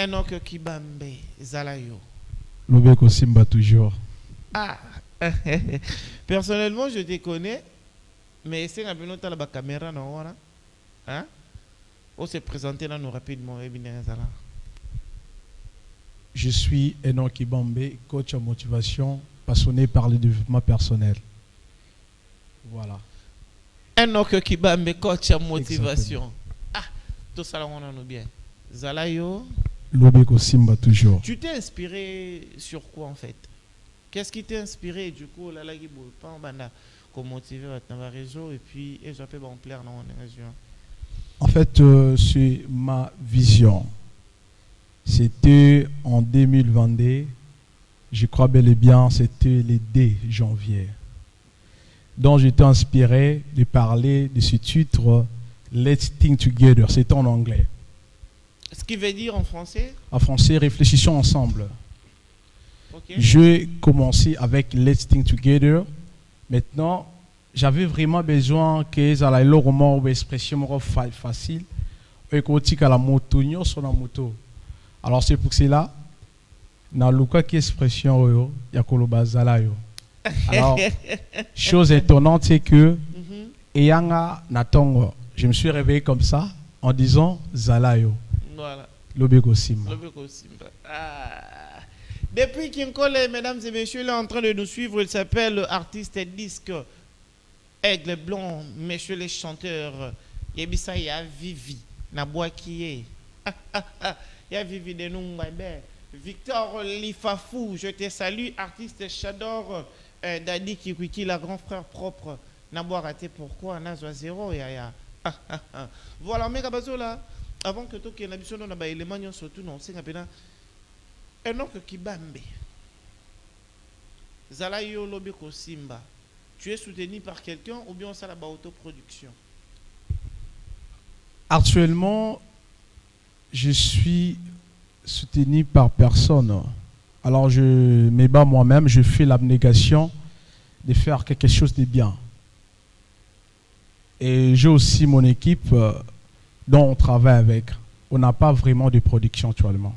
Enoch Kibambe, Zalayo. Lobeko Simba toujours. Ah, personnellement, je te connais, mais c'est un peu notre la caméra, non, voilà. Hein? On s'est présenté là, nous rapidement, et bien, Zala. Je suis Enoch Kibambe, coach en motivation, passionné par le développement personnel. Voilà. Enoch Kibambe, coach en motivation. Ah, tout ça là, on en a bien. Zalayo. Lobeko Simba toujours. Tu t'es inspiré sur quoi en fait? Qu'est-ce qui t'a inspiré du coup là qui boule pas en banda comme motiver dans le réseau et puis et j'appelle bon plaire dans la région. En fait, c'est ma vision. C'était en 2022, je crois bel et bien, c'était le 2 janvier. Donc j'étais inspiré de parler de ce titre Let's Think Together. C'était en anglais. Ce qui veut dire en français? En français, réfléchissons ensemble. Okay. J'ai commencé avec Let's Think Together. Maintenant, j'avais vraiment besoin que ça ait une expression facile. Et que la moto, sur la moto. Alors c'est pour cela, dans le cas qui expression, il y a que Zalayo. Alors, chose étonnante, c'est que Eyanga Natongo, je me suis réveillé comme ça en disant Zalayo. Voilà. Lobeko Simba. Lobeko Simba. Ah. Depuis Kinkole, mesdames et messieurs, il est en train de nous suivre. Il s'appelle artiste et disque Aigle Blanc, messieurs les chanteurs. Yebisa ya Vivi, Naboa qui est. Ya Vivi de Nungbabe. Victor Lifafou, je te salue. Artiste Chador, Dadi Kikwiki, la grand frère propre. Naboa raté pourquoi? Nazwa zéro, ya. Voilà, mais là. Avant que tu aies l'habitude de faire les éléments, surtout, non, c'est un Enoch Kibambe. Zalayo Lobeko Simba. Tu es soutenu par quelqu'un ou bien ça la autoproduction? Actuellement, je suis soutenu par personne. Alors, je me bats moi-même, je fais l'abnégation de faire quelque chose de bien. Et j'ai aussi mon équipe dont on travaille avec. On n'a pas vraiment de production actuellement.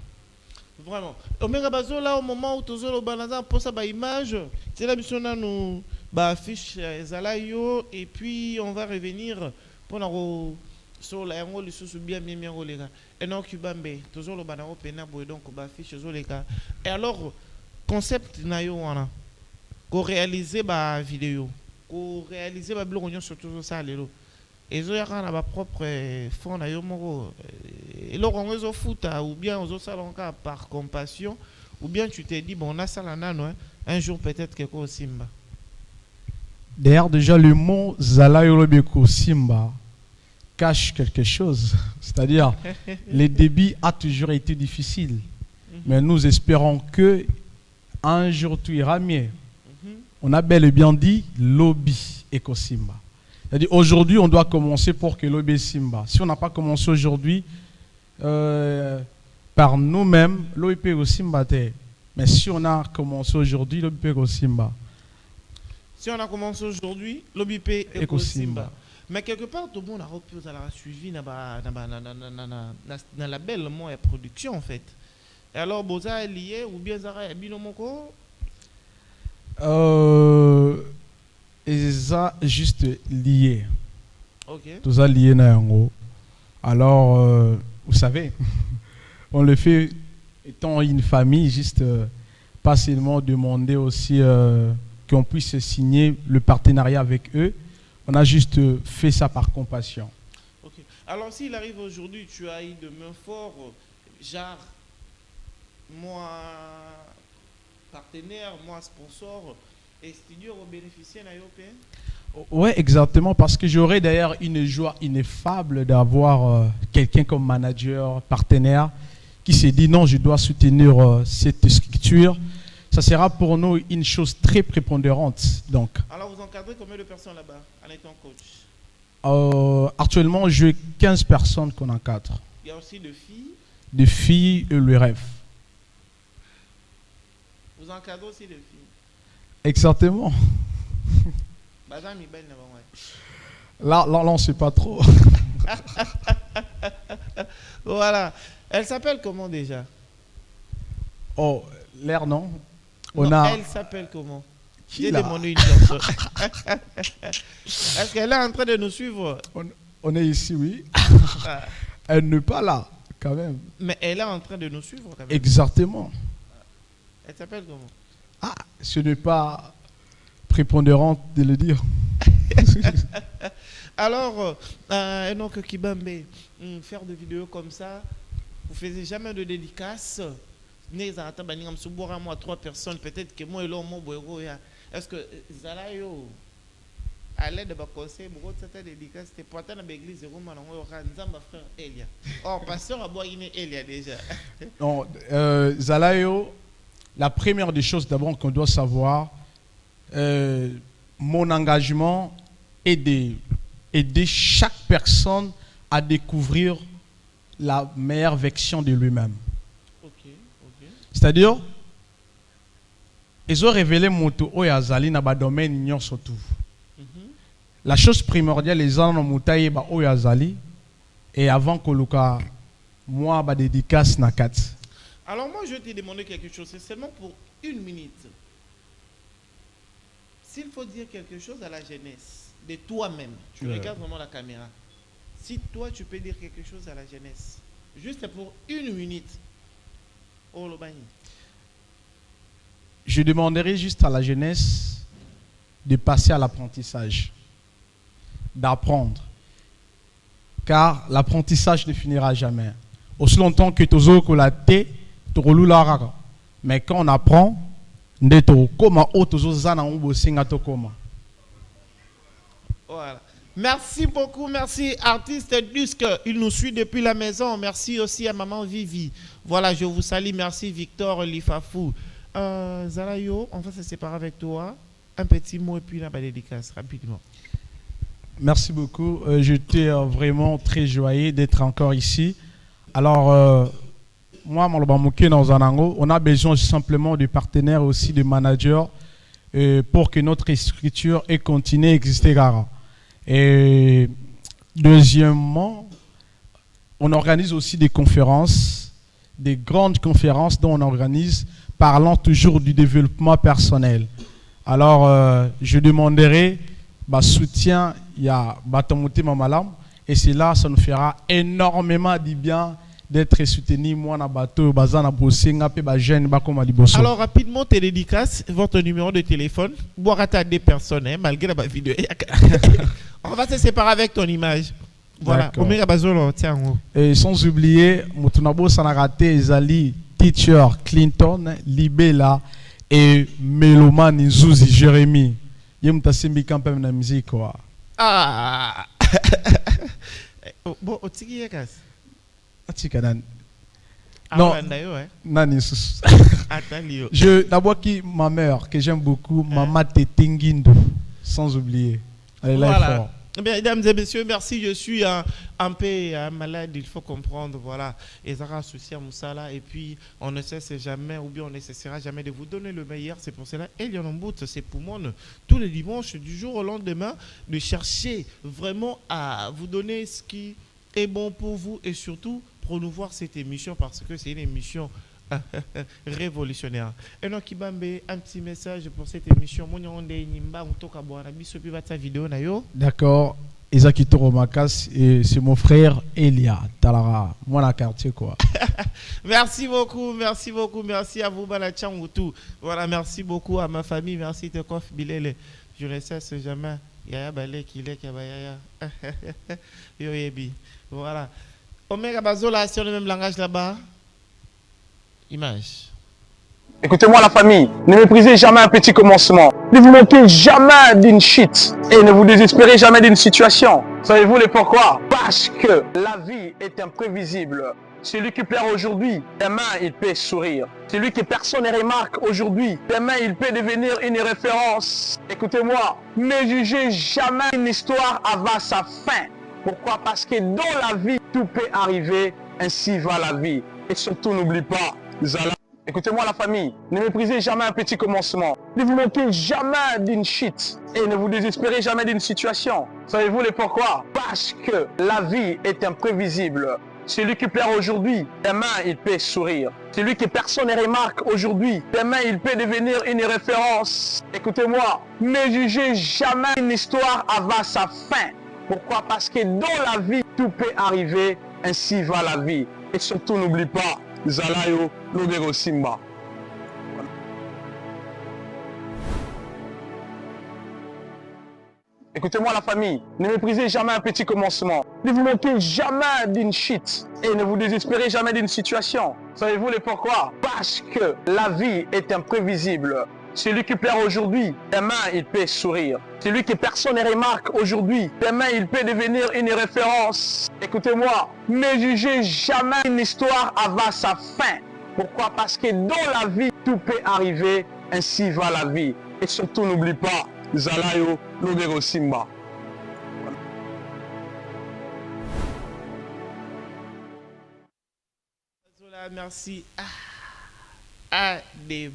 Vraiment. Omega Bazo, là, au moment où tu as le balazan pour sa image, c'est la mission à nous affiche Zalayo et puis on va revenir pour nous sur la yango lisusu bien les gars. Et non Kibambe, toujours le banao pena boy donc affiche les gars. Et alors concept na yo wana ko réaliser ba vidéo, ko réaliser ba blog surtout ça lelo. Et zo ya kana ba propre fond na yo moko. Et là on réseau foot ou bien aux autres salons par compassion ou bien tu t'es dit bon on a ça là non un jour peut-être quelque chose Simba. D'ailleurs, déjà, le mot Zalayo Lobeko Simba cache quelque chose. C'est-à-dire, le débit a toujours été difficile. Mais nous espérons que un jour tout ira mieux. On a bel et bien dit Lobi Eko Simba. C'est-à-dire, aujourd'hui, on doit commencer pour que Lobi Simba. Si on n'a pas commencé aujourd'hui, par nous-mêmes, Lobi Eko Simba. Mais si on a commencé aujourd'hui, Lobi Eko Simba. Si on a commencé aujourd'hui, l'OBP Eko Simba. Mais quelque part, tout le monde a suivi dans la belle production en fait. Et alors, Boza est lié ou bien Zara est binomoko? Et ça, juste lié. Ok. Tout ça lié na yango. Alors, vous savez, on le fait étant une famille, juste pas seulement demander aussi qu'on puisse signer le partenariat avec eux. On a juste fait ça par compassion. Ok. Alors, s'il arrive aujourd'hui, tu as eu de main fort, genre, moi, partenaire, moi, sponsor, et studio au bénéficier à l'IOP? Oui, exactement, parce que j'aurais d'ailleurs une joie ineffable d'avoir quelqu'un comme manager, partenaire, qui s'est dit non, je dois soutenir cette structure. Ça sera pour nous une chose très prépondérante. Donc. Alors, vous encadrez combien de personnes là-bas en étant coach? Actuellement, j'ai 15 personnes qu'on encadre. Il y a aussi de filles? Des filles et le rêve. Vous encadrez aussi de filles? Exactement. Là, on ne sait pas trop. Voilà. Elle s'appelle comment déjà? Oh, l'air non. Elle s'appelle comment? Qui J'ai là? demandé une personne. Est-ce qu'elle est en train de nous suivre? On est ici, oui. Ah, Elle n'est pas là, quand même. mais elle est en train de nous suivre quand même. Exactement. Elle s'appelle comment? Ah, ce n'est pas prépondérant de le dire. Alors, Enoch Kibambe, faire des vidéos comme ça, vous ne faisiez jamais de dédicaces? Moi, 3 personnes, peut-être que moi et l'homme, est-ce que Zalayo, à l'aide de conseil, beaucoup de cette dédicace, c'était pour attendre l'église, frère Elia. Or, pasteur a boire Elia déjà. Non, Zalayo, la première des choses d'abord qu'on doit savoir, mon engagement est d'aider chaque personne à découvrir la meilleure version de lui-même. C'est-à-dire, ils ont révélé mon tour au Yazali dans le domaine surtout. La chose primordiale, les gens ont monté au Yazali et avant que moi, je dédicace na 4. Alors moi, je vais te demander quelque chose, c'est seulement pour 1 minute. S'il faut dire quelque chose à la jeunesse, de toi-même, tu regardes vraiment la caméra. Si toi, tu peux dire quelque chose à la jeunesse, juste pour 1 minute. Oh, je demanderai juste à la jeunesse de passer à l'apprentissage, d'apprendre. Car l'apprentissage ne finira jamais. Aussi longtemps que tu as été, mais quand on apprend, voilà. Merci beaucoup, merci artiste Dusk, il nous suit depuis la maison. Merci aussi à maman Vivi. Voilà, je vous salue, merci Victor Lifafou. Zalayo, on va se séparer avec toi. Un petit mot et puis la dédicace rapidement. Merci beaucoup. J'étais vraiment très joyeux d'être encore ici. Alors, moi, on a besoin simplement de partenaires aussi, de managers, pour que notre structure ait continué à exister. Et deuxièmement, on organise aussi des conférences, des grandes conférences dont on organise, parlant toujours du développement personnel. Alors, je demanderai soutien, il y a Batamoté Mamalam, et c'est là, ça nous fera énormément du bien d'être soutenu. Moi, na bateau, bazana bossé, ngapé ba jeune, ba comme aliboso. Alors, rapidement, tes dédicaces, votre numéro de téléphone, boirata des personnes, malgré la vidéo. On va se séparer avec ton image. Voilà, Omega Bazolo, tiens. Et sans oublier, Moutounabo Sanarate, Zali, Teacher, Clinton, Libela et Meloman Nzouzi, Jérémy. Yemta Simbi Campem na musique, quoi. Ah! Bon, Otiki Yakas. Atikanan. Non, Nani Sous. D'abord, ma mère, que j'aime beaucoup, Maman Tetingindo, sans oublier. Elle est là fort. Bien, mesdames et messieurs, merci. Je suis un peu malade, il faut comprendre. Voilà. Et ça associé à Moussala. Et puis, on ne cesse jamais, ou bien on ne cessera jamais de vous donner le meilleur. C'est pour cela, Elion Mbout, c'est pour moi, tous les dimanches, du jour au lendemain, de chercher vraiment à vous donner ce qui est bon pour vous et surtout promouvoir cette émission parce que c'est une émission révolutionnaire. Et donc, Kibambe, un petit message pour cette émission. D'accord. Isaki Toromakas, et c'est mon frère Elia Talara, moi la quartier quoi. Merci beaucoup, merci beaucoup, merci à vous Balachangutu. Voilà, merci beaucoup à ma famille, merci Tekof Bilele. Je ne cesse jamais. Yaya Balé Kilek Yabayaya. Yoyebi. Voilà. Omega Bazola, c'est le même langage là-bas. Image. Écoutez-moi la famille, ne méprisez jamais un petit commencement. Ne vous moquez jamais d'une chute et ne vous désespérez jamais d'une situation. Savez-vous le pourquoi? Parce que la vie est imprévisible. Celui qui pleure aujourd'hui, demain il peut sourire. Celui que personne ne remarque aujourd'hui, demain il peut devenir une référence. Écoutez-moi, ne jugez jamais une histoire avant sa fin. Pourquoi? Parce que dans la vie, tout peut arriver, ainsi va la vie. Et surtout n'oublie pas, Zala. Écoutez-moi la famille, ne méprisez jamais un petit commencement. Ne vous moquez jamais d'une chute et ne vous désespérez jamais d'une situation. Savez-vous le pourquoi? Parce que la vie est imprévisible. Celui qui pleure aujourd'hui, demain il peut sourire. Celui que personne ne remarque aujourd'hui, demain il peut devenir une référence. Écoutez-moi, ne jugez jamais une histoire avant sa fin. Pourquoi? Parce que dans la vie, tout peut arriver, ainsi va la vie. Et surtout, n'oublie pas, Zalayo Lobero Simba. Écoutez-moi la famille, ne méprisez jamais un petit commencement. Ne vous moquez jamais d'une chute et ne vous désespérez jamais d'une situation. Savez-vous le pourquoi? Parce que la vie est imprévisible. Celui qui pleure aujourd'hui, demain il peut sourire. Celui que personne ne remarque aujourd'hui, demain il peut devenir une référence. Écoutez-moi, ne jugez jamais une histoire avant sa fin. Pourquoi? Parce que dans la vie, tout peut arriver, ainsi va la vie. Et surtout, n'oublie pas, Zalayo Lobero Simba. Merci. Ah, des